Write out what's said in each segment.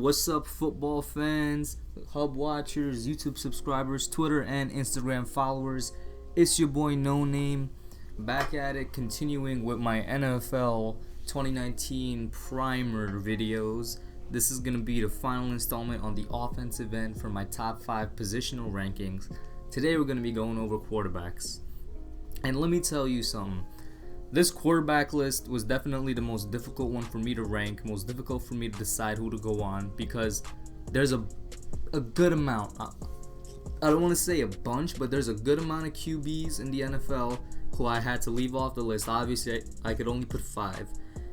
What's up, football fans, Hub watchers, YouTube subscribers, Twitter and Instagram followers? It's your boy Noname, back at it, continuing with my NFL 2019 primer videos. This is going to be the final installment on the offensive end for my top 5 positional rankings. Today we're going to be going over quarterbacks. And let me tell you something. This quarterback list was definitely the most difficult one for me to rank, most difficult for me to decide who to go on, because there's a good amount. I don't want to say a bunch, but there's a good amount of QBs in the NFL who I had to leave off the list. Obviously, I could only put 5.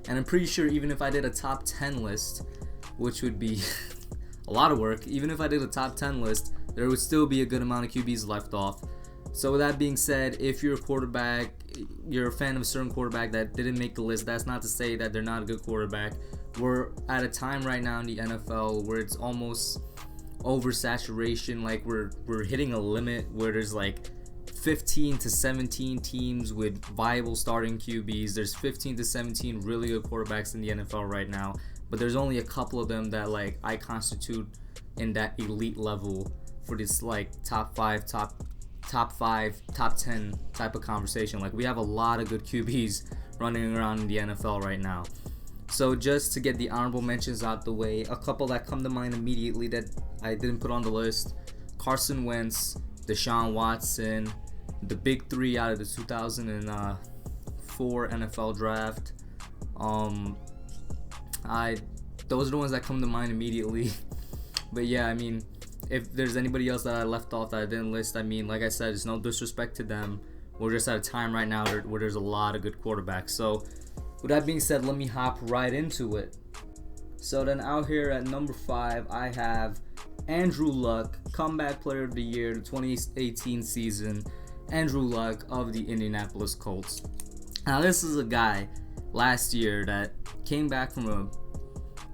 And I'm pretty sure even if I did a top 10 list, which would be a lot of work, even if I did a top 10 list, there would still be a good amount of QBs left off. So with that being said, if you're a quarterback, you're a fan of a certain quarterback that didn't make the list, that's not to say that they're not a good quarterback. We're at a time right now in the NFL where it's almost oversaturation. Like we're hitting a limit where there's like 15 to 17 teams with viable starting QBs. There's 15 to 17 really good quarterbacks in the NFL right now, but there's only a couple of them that like I constitute in that elite level for this like top 5, top 10 type of conversation. Like we have a lot of good QBs running around in the NFL right now. So just to get the honorable mentions out the way, a couple that come to mind immediately that I didn't put on the list: Carson Wentz, Deshaun Watson, the big 3 out of the 2004 NFL draft. Those are the ones that come to mind immediately. But yeah, I mean, if there's anybody else that I left off that I didn't list, I mean, like I said, it's no disrespect to them. We're just at a time right now where there's a lot of good quarterbacks. So with that being said, let me hop right into it. So then out here at number 5, I have Andrew Luck, comeback player of the year, the 2018 season. Andrew Luck of the Indianapolis Colts. Now this is a guy last year that came back from a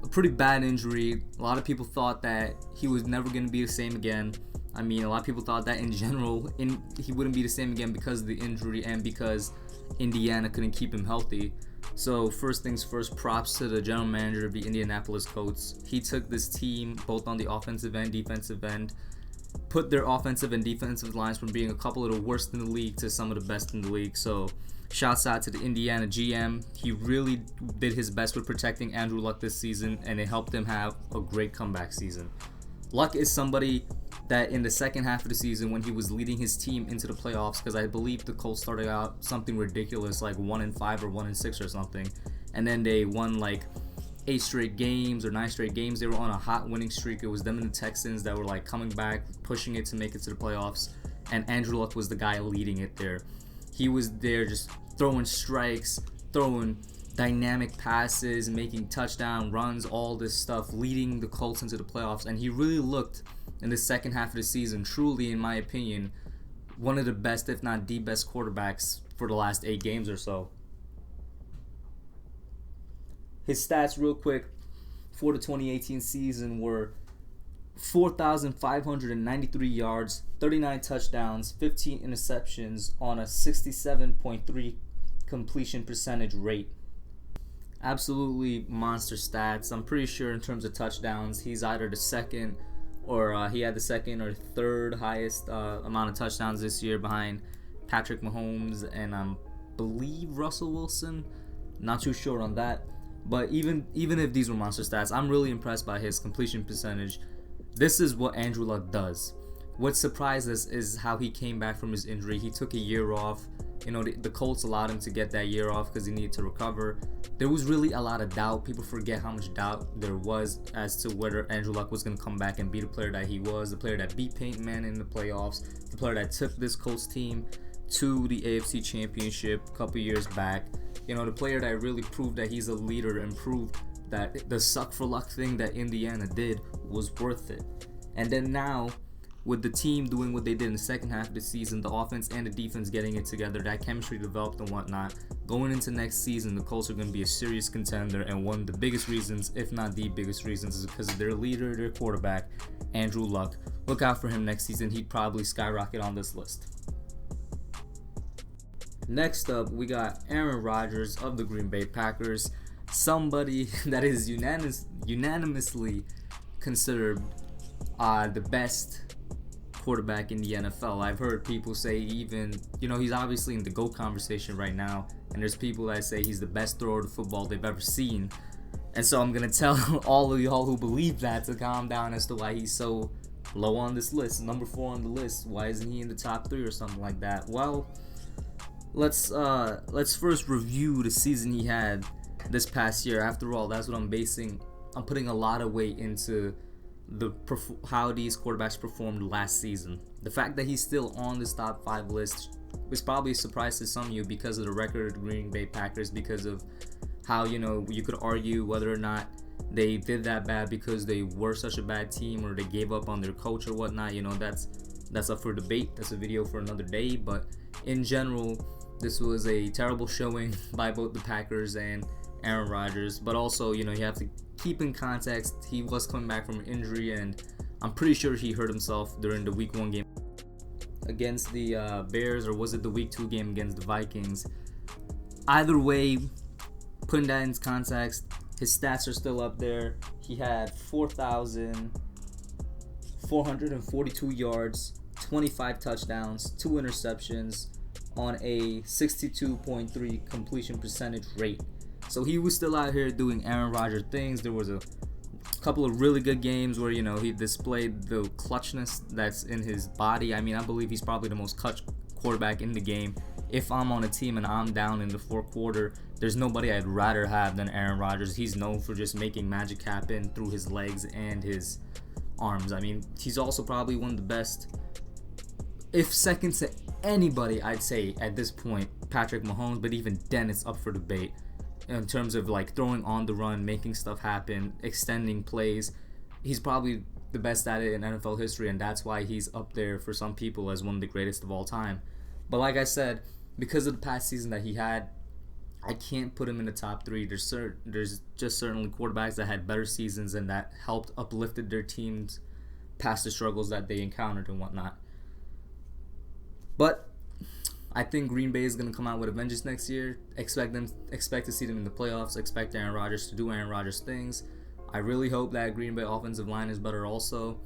pretty bad injury. A lot of people thought that he was never going to be the same again. I mean, a lot of people thought that in general he wouldn't be the same again because of the injury and because Indiana couldn't keep him healthy. So first things first, props to the general manager of the Indianapolis Colts. He took this team both on the offensive and defensive end, put their offensive and defensive lines from being a couple of the worst in the league to some of the best in the league. So shouts out to the Indiana GM. He really did his best with protecting Andrew Luck this season, and it helped him have a great comeback season. Luck is somebody that in the second half of the season, when he was leading his team into the playoffs, because I believe the Colts started out something ridiculous like 1-5 or 1-6 or something, and then they won like 8 straight games or 9 straight games. They were on a hot winning streak. It was them and the Texans that were like coming back, pushing it to make it to the playoffs, and Andrew Luck was the guy leading it there. He was there just throwing strikes, throwing dynamic passes, making touchdown runs, all this stuff, leading the Colts into the playoffs. And he really looked in the second half of the season, truly, in my opinion, one of the best, if not the best quarterbacks for the last 8 games or so. His stats real quick for the 2018 season were 4,593 yards, 39 touchdowns, 15 interceptions on a 67.3 completion percentage rate. Absolutely monster stats. I'm pretty sure in terms of touchdowns, he's either the second or he had the second or third highest amount of touchdowns this year behind Patrick Mahomes and I believe Russell Wilson. Not too sure on that. But even if these were monster stats, I'm really impressed by his completion percentage. This is what Andrew Luck does. What surprised us is how he came back from his injury. He took a year off. You know, the Colts allowed him to get that year off because he needed to recover. There was really a lot of doubt. People forget how much doubt there was as to whether Andrew Luck was going to come back and be the player that he was, the player that beat Peyton Manning in the playoffs, the player that took this Colts team to the AFC Championship a couple years back. You know, the player that really proved that he's a leader and proved that the suck for luck thing that Indiana did was worth it. And then now, with the team doing what they did in the second half of the season, the offense and the defense getting it together, that chemistry developed and whatnot, going into next season, the Colts are going to be a serious contender, and one of the biggest reasons, if not the biggest reasons, is because of their leader, their quarterback, Andrew Luck, look out for him next season. He'd probably skyrocket on this list. Next up, we got Aaron Rodgers of the Green Bay Packers, somebody that is unanimously considered the best quarterback in the NFL. I've heard people say even, he's obviously in the GOAT conversation right now, and there's people that say he's the best thrower of football they've ever seen. And so I'm going to tell all of y'all who believe that to calm down as to why he's so low on this list, number 4 on the list. Why isn't he in the top 3 or something like that? Well, let's first review the season he had this past year. After all, that's what I'm putting a lot of weight into how these quarterbacks performed last season. The fact that he's still on this top 5 list was probably a surprise to some of you because of the record of the Green Bay Packers, because of how, you could argue whether or not they did that bad because they were such a bad team or they gave up on their coach or whatnot. That's up for debate. That's a video for another day. But in general, this was a terrible showing by both the Packers and Aaron Rodgers. But also, you have to keep in context, he was coming back from an injury, and I'm pretty sure he hurt himself during the Week 1 game against the Bears, or was it the Week 2 game against the Vikings? Either way, putting that into context, his stats are still up there. He had 4,442 yards, 25 touchdowns, 2 interceptions on a 62.3 completion percentage rate. So he was still out here doing Aaron Rodgers things. There was a couple of really good games where, he displayed the clutchness that's in his body. I mean, I believe he's probably the most clutch quarterback in the game. If I'm on a team and I'm down in the fourth quarter, there's nobody I'd rather have than Aaron Rodgers. He's known for just making magic happen through his legs and his arms. I mean, he's also probably one of the best, if second to anybody, I'd say at this point, Patrick Mahomes, but even then it's up for debate in terms of throwing on the run, making stuff happen, extending plays. He's probably the best at it in NFL history, and that's why he's up there for some people as one of the greatest of all time. But like I said, because of the past season that he had, I can't put him in the top 3. There's just certainly quarterbacks that had better seasons and that helped uplifted their teams past the struggles that they encountered and whatnot. But I think Green Bay is going to come out with a vengeance next year. Expect to see them in the playoffs. Expect Aaron Rodgers to do Aaron Rodgers things. I really hope that Green Bay offensive line is better also.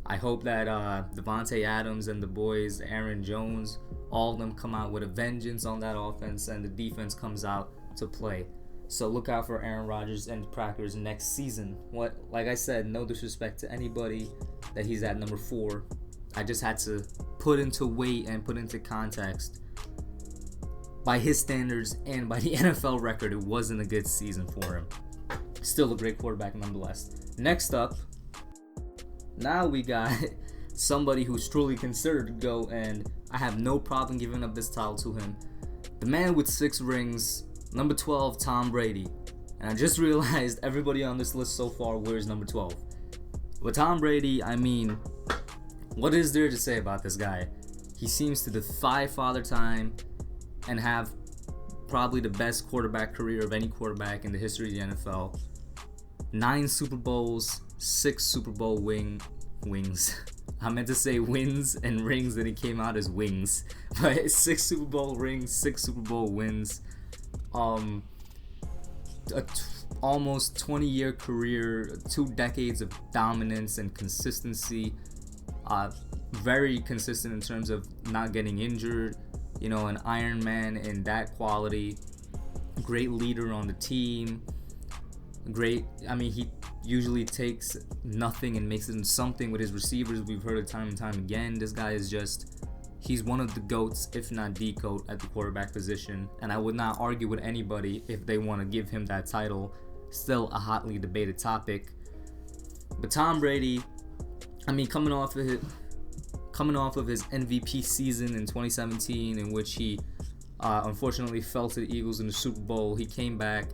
I hope that Devontae Adams and the boys, Aaron Jones, all of them come out with a vengeance on that offense and the defense comes out to play. So look out for Aaron Rodgers and the Packers next season. Like I said, no disrespect to anybody that he's at number 4. I just had to put into weight and put into context. By his standards and by the NFL record, it wasn't a good season for him. Still a great quarterback nonetheless. Next up, now we got somebody who's truly considered to go, and I have no problem giving up this title to him. The man with 6 rings, number 12, Tom Brady. And I just realized everybody on this list so far wears number 12. With Tom Brady, I mean, what is there to say about this guy? He seems to defy Father Time and have probably the best quarterback career of any quarterback in the history of the NFL. 9 Super Bowls, 6 Super Bowl wings. I meant to say wins and rings, and it came out as wings. But 6 Super Bowl rings, 6 Super Bowl wins. Almost 20-year career, 2 decades of dominance and consistency. Very consistent in terms of not getting injured. An Iron Man in that quality. Great leader on the team. He usually takes nothing and makes it into something with his receivers. We've heard it time and time again. This guy is he's one of the GOATs, if not the GOAT, at the quarterback position. And I would not argue with anybody if they want to give him that title. Still a hotly debated topic. But Tom Brady, coming off of his MVP season in 2017, in which he unfortunately fell to the Eagles in the Super Bowl, he came back.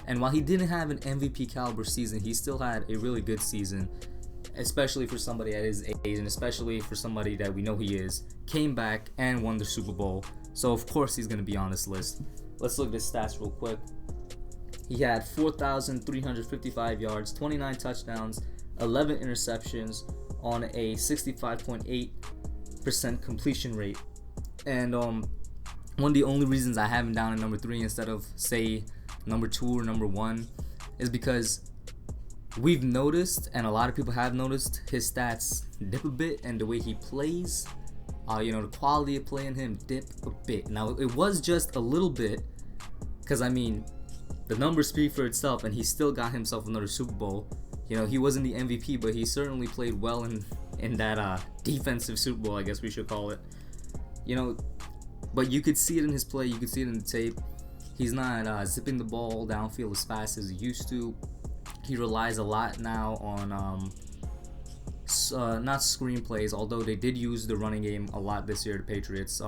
And while he didn't have an MVP caliber season, he still had a really good season, especially for somebody at his age and especially for somebody that we know he is. Came back and won the Super Bowl. So of course he's going to be on this list. Let's look at his stats real quick. He had 4,355 yards, 29 touchdowns, 11 interceptions on a 65.8% completion rate. And one of the only reasons I have him down at number 3 instead of, say, number 2 or number 1 is because we've noticed, and a lot of people have noticed, his stats dip a bit, and the way he plays, the quality of play in him dip a bit. Now, it was just a little bit, because, I mean, the numbers speak for itself, and he still got himself another Super Bowl. He wasn't the MVP, but he certainly played well in that defensive Super Bowl, I guess we should call it. But you could see it in his play, you could see it in the tape. He's not zipping the ball downfield as fast as he used to. He relies a lot now on not screenplays, although they did use the running game a lot this year, the Patriots.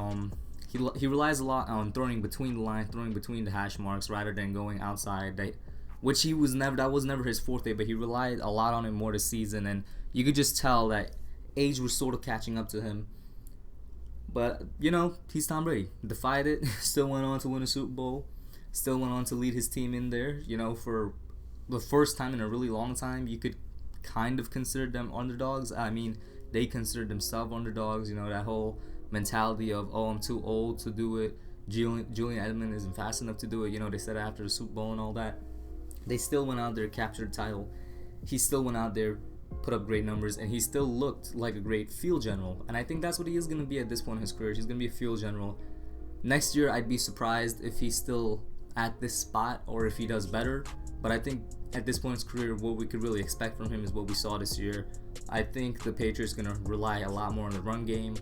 He relies a lot on throwing between the line, throwing between the hash marks rather than going outside. That was never his forte, but he relied a lot on it more this season, and you could just tell that age was sort of catching up to him. But he's Tom Brady. Defied it, still went on to win a Super Bowl, still went on to lead his team in there. For the first time in a really long time, you could kind of consider them underdogs. I mean, they considered themselves underdogs. That whole mentality of, oh, I'm too old to do it. Julian Edelman isn't fast enough to do it. They said after the Super Bowl and all that. They still went out there, captured the title. He still went out there, put up great numbers, and he still looked like a great field general. And I think that's what he is going to be at this point in his career. He's going to be a field general. Next year, I'd be surprised if he's still at this spot or if he does better. But I think at this point in his career, what we could really expect from him is what we saw this year. I think the Patriots are going to rely a lot more on the run game.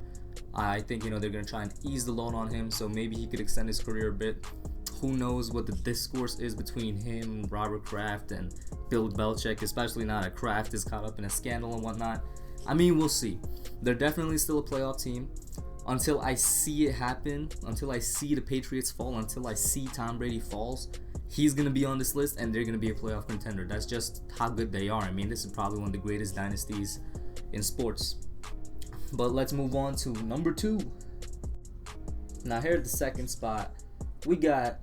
I think, they're going to try and ease the load on him, so maybe he could extend his career a bit. Who knows what the discourse is between him, Robert Kraft, and Bill Belichick, especially now that Kraft is caught up in a scandal and whatnot. I mean, we'll see. They're definitely still a playoff team. Until I see it happen, until I see the Patriots fall, until I see Tom Brady falls, he's going to be on this list and they're going to be a playoff contender. That's just how good they are. I mean, this is probably one of the greatest dynasties in sports. But let's move on to number 2. Now here at the second spot, we got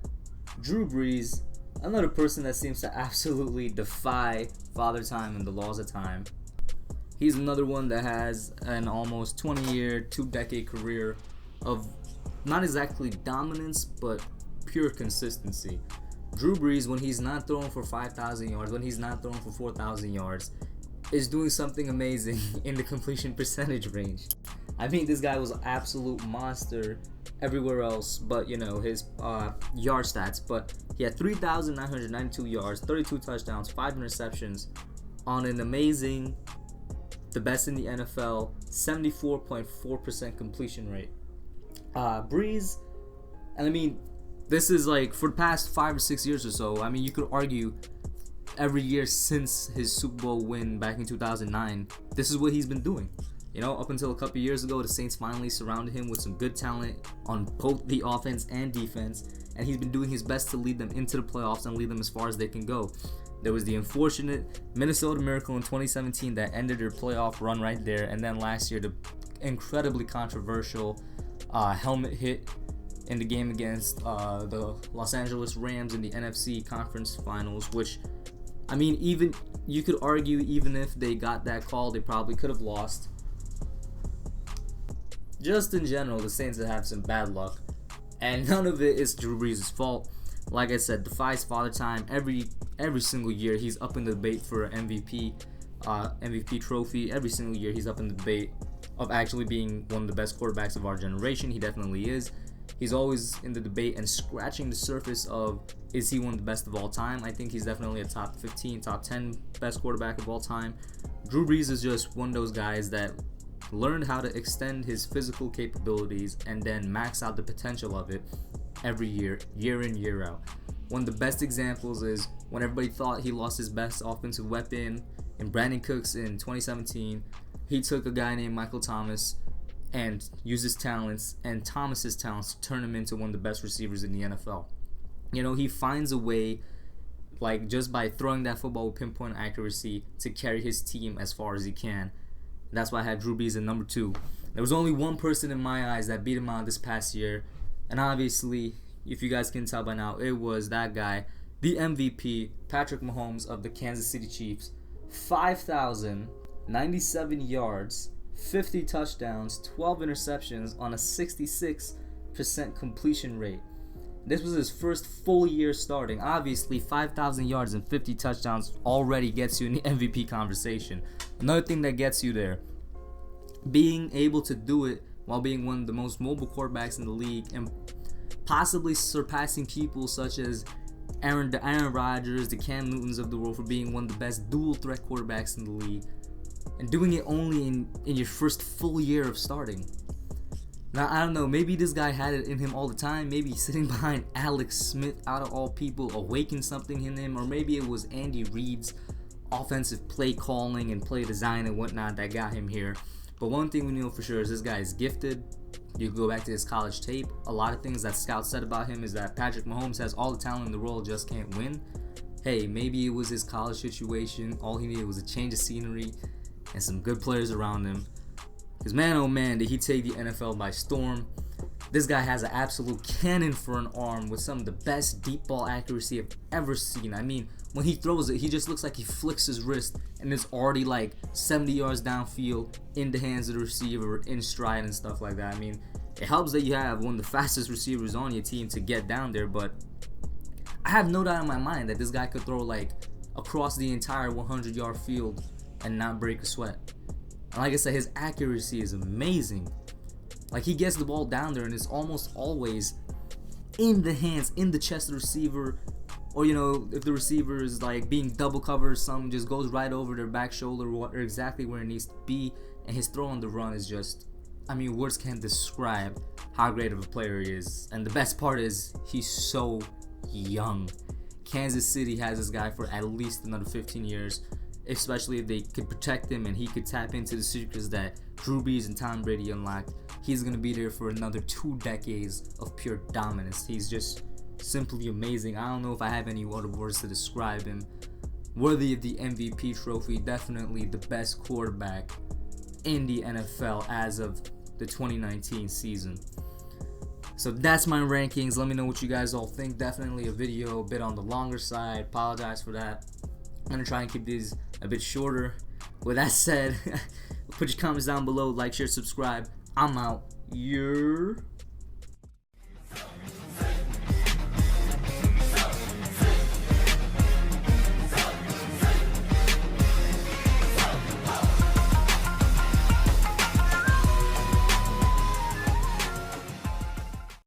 Drew Brees, another person that seems to absolutely defy Father Time and the laws of time. He's another one that has an almost 20-year, 2-decade career of not exactly dominance, but pure consistency. Drew Brees, when he's not throwing for 5,000 yards, when he's not throwing for 4,000 yards, is doing something amazing in the completion percentage range. I mean, this guy was an absolute monster everywhere else but, his yard stats. But he had 3,992 yards, 32 touchdowns, 5 interceptions on an amazing, the best in the NFL, 74.4% completion rate. Brees, and I mean, this is like for the past 5 or 6 years or so. I mean, you could argue every year since his Super Bowl win back in 2009, this is what he's been doing. Up until a couple years ago, the Saints finally surrounded him with some good talent on both the offense and defense, and he's been doing his best to lead them into the playoffs and lead them as far as they can go. There was the unfortunate Minnesota Miracle in 2017 that ended their playoff run right there, and then last year, the incredibly controversial helmet hit in the game against the Los Angeles Rams in the NFC Conference Finals, which, I mean, even you could argue even if they got that call, they probably could have lost. Just in general, the Saints have some bad luck, and none of it is Drew Brees' fault. Like I said, defies Father Time. Every single year, he's up in the debate for an MVP trophy. Every single year, he's up in the debate of actually being one of the best quarterbacks of our generation. He definitely is. He's always in the debate and scratching the surface of, is he one of the best of all time? I think he's definitely a top 15, top 10 best quarterback of all time. Drew Brees is just one of those guys that learned how to extend his physical capabilities and then max out the potential of it every year, year in, year out. One of the best examples is when everybody thought he lost his best offensive weapon in Brandon Cooks in 2017, he took a guy named Michael Thomas and used his talents and Thomas's talents to turn him into one of the best receivers in the NFL. He finds a way, like just by throwing that football with pinpoint accuracy, to carry his team as far as he can. That's why I had Drew Brees at number 2. There was only one person in my eyes that beat him out this past year, and obviously, if you guys can tell by now, it was that guy, the MVP, Patrick Mahomes of the Kansas City Chiefs. 5,000 97 yards, 50 touchdowns, 12 interceptions on a 66% completion rate. This was his first full year starting. Obviously, 5,000 yards and 50 touchdowns already gets you in the MVP conversation. Another thing that gets you there, being able to do it while being one of the most mobile quarterbacks in the league and possibly surpassing people such as Aaron Rodgers, the Cam Newtons of the world for being one of the best dual threat quarterbacks in the league, and doing it only in your first full year of starting. Now, I don't know, maybe this guy had it in him all the time. Maybe sitting behind Alex Smith, out of all people, awakened something in him. Or maybe it was Andy Reid's offensive play calling and play design and whatnot that got him here. But one thing we know for sure is this guy is gifted. You can go back to his college tape. A lot of things that scouts said about him is that Patrick Mahomes has all the talent in the world, just can't win. Hey, maybe it was his college situation. All he needed was a change of scenery and some good players around him. Because man, oh man, did he take the NFL by storm. This guy has an absolute cannon for an arm with some of the best deep ball accuracy I've ever seen. I mean, when he throws it, he just looks like he flicks his wrist and it's already like 70 yards downfield in the hands of the receiver, in stride and stuff like that. I mean, it helps that you have one of the fastest receivers on your team to get down there, but I have no doubt in my mind that this guy could throw like across the entire 100-yard field and not break a sweat. And like I said, his accuracy is amazing. Like, he gets the ball down there and it's almost always in the hands, in the chest of the receiver. Or, you know, if the receiver is like being double covered, something just goes right over their back shoulder or exactly where it needs to be. And his throw on the run is just, I mean, words can't describe how great of a player he is. And the best part is he's so young. Kansas City has this guy for at least another 15 years. Especially if they could protect him and he could tap into the secrets that Drew Brees and Tom Brady unlocked. He's going to be there for another 2 decades of pure dominance. He's just simply amazing. I don't know if I have any other words to describe him. Worthy of the MVP trophy. Definitely the best quarterback in the NFL as of the 2019 season. So that's my rankings. Let me know what you guys all think. Definitely a video a bit on the longer side. Apologize for that. I'm going to try and keep these a bit shorter. With that said, put your comments down below. Like, share, subscribe. I'm out. Yeah.